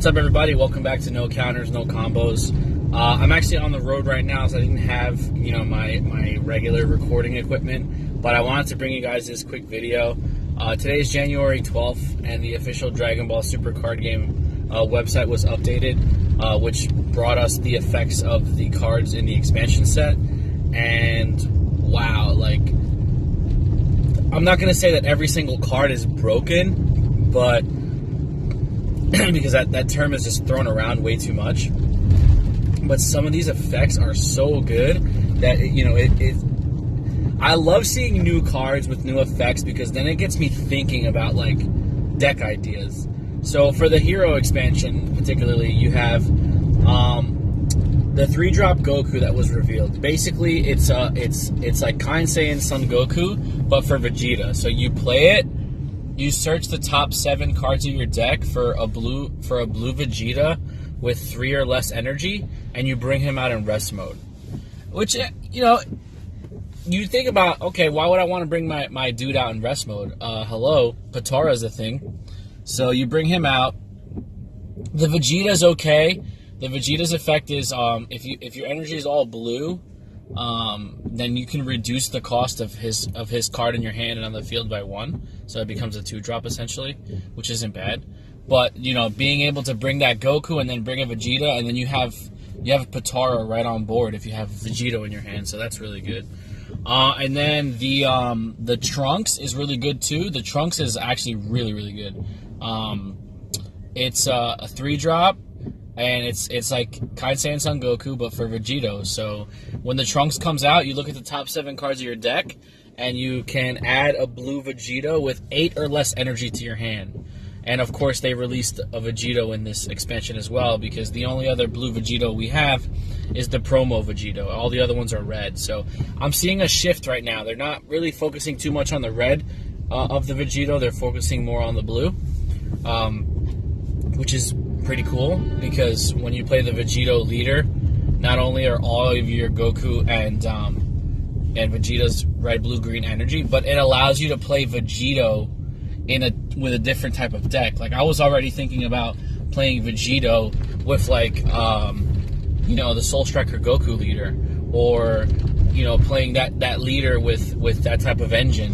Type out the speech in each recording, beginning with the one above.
What's up, everybody? Welcome back to No Counters, No Combos. I'm actually on the road right now, so I didn't have, my regular recording equipment, but I wanted to bring you guys this quick video. Today is January 12th, and the official Dragon Ball Super card game website was updated, which brought us the effects of the cards in the expansion set. And wow, I'm not going to say that every single card is broken, but because that term is just thrown around way too much. But some of these effects are so good that, I love seeing new cards with new effects because then it gets me thinking about, deck ideas. So for the Hero expansion, particularly, you have the 3-drop Goku that was revealed. Basically, it's like Kind Saiyan Son Goku, but for Vegeta. So you play it, you search the top 7 cards of your deck for a blue Vegeta with 3 or less energy, and you bring him out in rest mode. Which, you think about, okay, why would I want to bring my dude out in rest mode? Hello, Potara's a thing. So you bring him out. The Vegeta's okay. The Vegeta's effect is if your energy is all blue, then you can reduce the cost of his card in your hand and on the field by 1, so it becomes a 2-drop essentially, which isn't bad. But being able to bring that Goku and then bring a Vegeta, and then you have Potara right on board if you have Vegito in your hand, so that's really good. And then the Trunks is really good too. The Trunks is actually really, really good. It's a 3-drop. And it's like Kind Saiyan Son Goku, but for Vegito. So when the Trunks comes out, you look at the top 7 cards of your deck, and you can add a blue Vegito with 8 or less energy to your hand. And of course, they released a Vegito in this expansion as well, because the only other blue Vegito we have is the promo Vegito. All the other ones are red. So I'm seeing a shift right now. They're not really focusing too much on the red of the Vegito. They're focusing more on the blue, which is pretty cool, because when you play the Vegito leader, not only are all of your Goku and Vegeta's red, blue, green energy, but it allows you to play Vegito with a different type of deck. Like, I was already thinking about playing Vegito with the Soul Striker Goku leader, or playing that leader with that type of engine,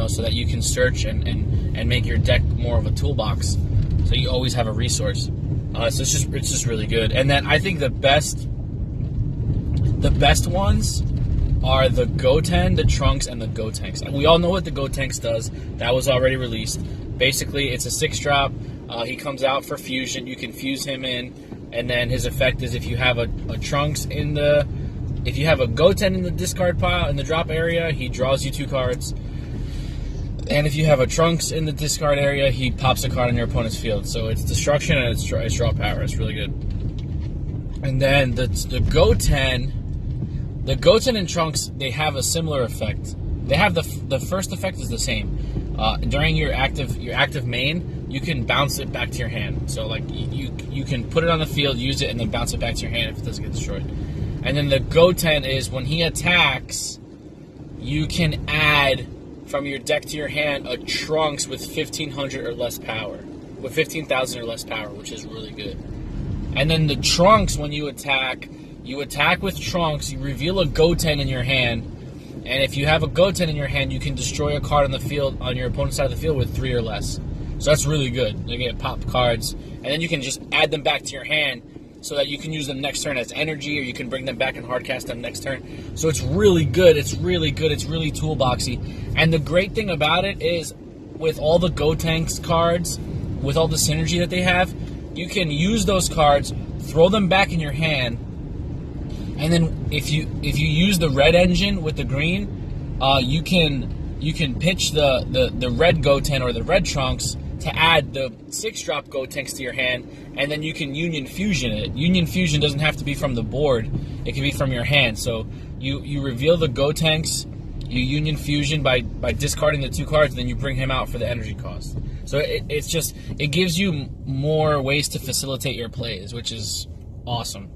so that you can search and make your deck more of a toolbox, so you always have a resource. So it's just really good. And then I think the best ones are the Goten, the Trunks, and the Gotenks. We all know what the Gotenks does. That was already released. Basically, it's a 6-drop. He comes out for fusion. You can fuse him in, and then his effect is if you have a Trunks if you have a Goten in the discard pile in the drop area, he draws you 2 cards. And if you have a Trunks in the discard area, he pops a card on your opponent's field. So it's destruction and it's draw power. It's really good. And then the Goten and Trunks, they have a similar effect. They have the first effect is the same. During your active main, you can bounce it back to your hand. So you can put it on the field, use it, and then bounce it back to your hand if it doesn't get destroyed. And then the Goten is when he attacks, you can add from your deck to your hand a Trunks with 1,500 or less power, with 15,000 or less power, which is really good. And then the Trunks, when you attack with Trunks, you reveal a Goten in your hand, and if you have a Goten in your hand, you can destroy a card on the field, on your opponent's side of the field, with 3 or less. So that's really good. You get pop cards, and then you can just add them back to your hand, so that you can use them next turn as energy, or you can bring them back and hardcast them next turn. So it's really good. It's really good. It's really toolboxy. And the great thing about it is, with all the Gotenks cards, with all the synergy that they have, you can use those cards, throw them back in your hand, and then if you use the red engine with the green, you can pitch the red Goten or the red Trunks to add the 6-drop Gotenks to your hand, and then you can Union Fusion it. Union Fusion doesn't have to be from the board. It can be from your hand. So you reveal the Gotenks, you Union Fusion by discarding the 2 cards, and then you bring him out for the energy cost. So it gives you more ways to facilitate your plays, which is awesome.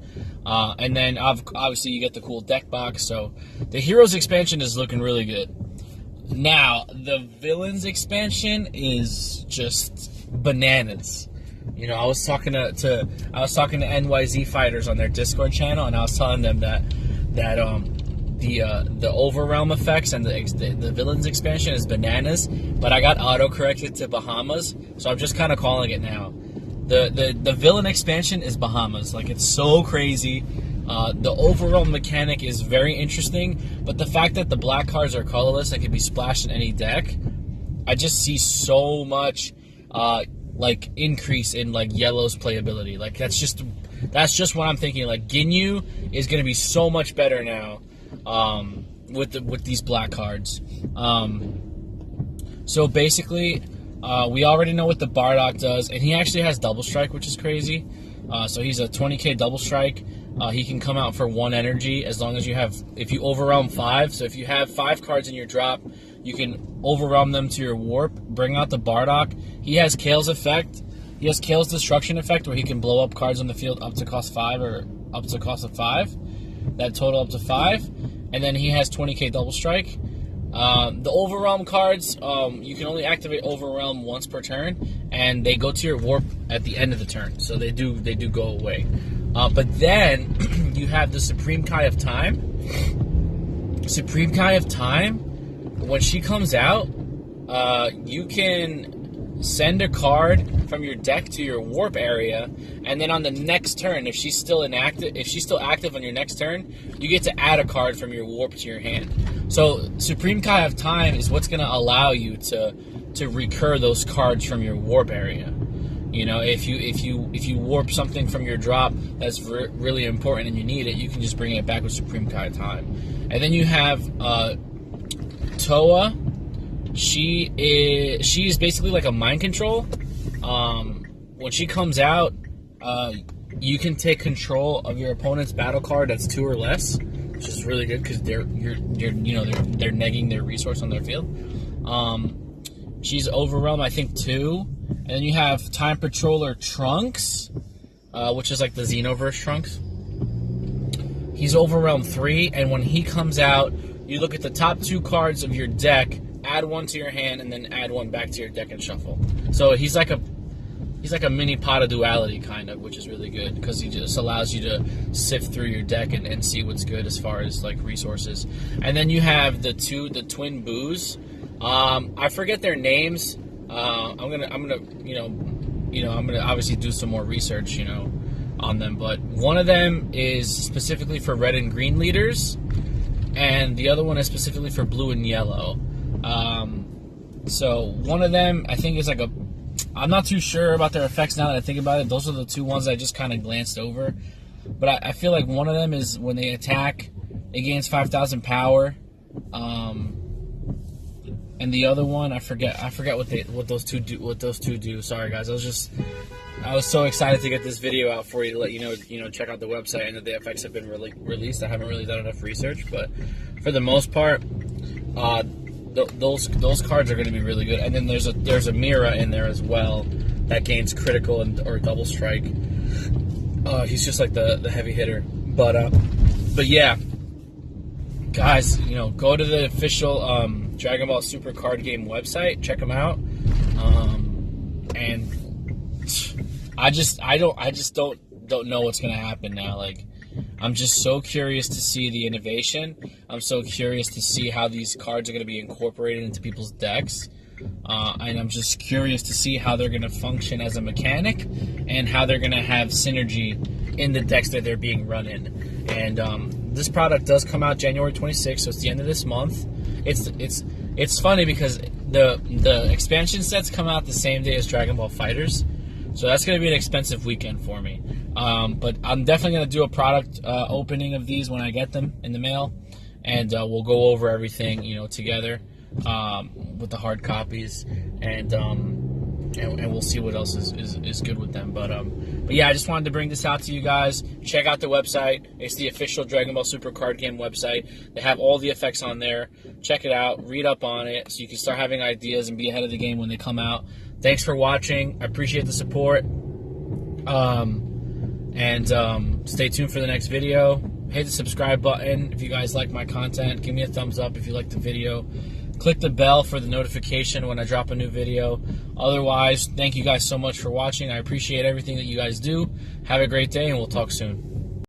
And then obviously you get the cool deck box. So the Heroes expansion is looking really good. Now, the Villains expansion is just bananas. You know, I was talking to NYZ fighters on their Discord channel, and I was telling them that the Overrealm effects and the villains expansion is bananas, but I got auto corrected to Bahamas, so I'm just kind of calling it now. The villain expansion is Bahamas. Like, it's so crazy. The Overrealm mechanic is very interesting, but the fact that the black cards are colorless and can be splashed in any deck, I just see so much like increase in like yellow's playability. Like, that's just what I'm thinking. Like, Ginyu is going to be so much better now with these black cards. So basically, we already know what the Bardock does, and he actually has double strike, which is crazy. So he's a 20k double strike. He can come out for 1 energy as long as if you overwhelm 5. So if you have 5 cards in your drop, you can overwhelm them to your warp, bring out the Bardock. He has Kale's effect. He has Kale's destruction effect, where he can blow up cards on the field up to cost 5 or up to cost of 5. That total up to 5. And then he has 20k double strike. The Overrealm cards, you can only activate Overrealm once per turn, and they go to your warp at the end of the turn, so they do go away. But then you have the Supreme Kai of Time. Supreme Kai of Time, when she comes out, you can send a card from your deck to your warp area, and then on the next turn, if she's still active on your next turn, you get to add a card from your warp to your hand. So Supreme Kai of Time is what's going to allow you to recur those cards from your warp area. You know, if you warp something from your drop that's really important and you need it, you can just bring it back with Supreme Kai of Time. And then you have Toa. She is basically like a mind control. When she comes out, you can take control of your opponent's battle card that's 2 or less, which is really good because they're negging their resource on their field. She's Overrealm, I think, 2. And then you have Time Patroller Trunks, which is like the Xenoverse Trunks. He's Overrealm 3, and when he comes out, you look at the top 2 cards of your deck, add 1 to your hand, and then add 1 back to your deck and shuffle. So he's like a mini Pot of Duality, kind of, which is really good because he just allows you to sift through your deck and see what's good as far as like resources. And then you have the twin Boos. I forget their names. I'm gonna obviously do some more research, on them. But one of them is specifically for red and green leaders, and the other one is specifically for blue and yellow. So one of them, I think, is like I'm not too sure about their effects now that I think about it. Those are the 2 ones I just kind of glanced over. But I feel like one of them is when they attack, it gains 5,000 power. And the other one, I forget what those two do. Sorry guys, I was so excited to get this video out for you to let you know, check out the website and that the effects have been released. I haven't really done enough research, but for the most part, those cards are going to be really good. And then there's a Mira in there as well that gains critical or double strike. He's just like the heavy hitter. But yeah, guys, go to the official Dragon Ball Super card game website, check them out. And I just don't know what's going to happen now. Like, I'm just so curious to see the innovation. I'm so curious to see how these cards are going to be incorporated into people's decks. And I'm just curious to see how they're going to function as a mechanic and how they're going to have synergy in the decks that they're being run in. And this product does come out January 26th, so it's the end of this month. It's funny because the expansion sets come out the same day as Dragon Ball FighterZ. So that's going to be an expensive weekend for me. But I'm definitely going to do a product opening of these when I get them in the mail. And we'll go over everything, together with the hard copies. And we'll see what else is good with them. But yeah, I just wanted to bring this out to you guys. Check out the website. It's the official Dragon Ball Super card game website. They have all the effects on there. Check it out. Read up on it so you can start having ideas and be ahead of the game when they come out. Thanks for watching. I appreciate the support. Stay tuned for the next video. Hit the subscribe button if you guys like my content. Give me a thumbs up if you like the video. Click the bell for the notification when I drop a new video. Otherwise, thank you guys so much for watching. I appreciate everything that you guys do. Have a great day, and we'll talk soon.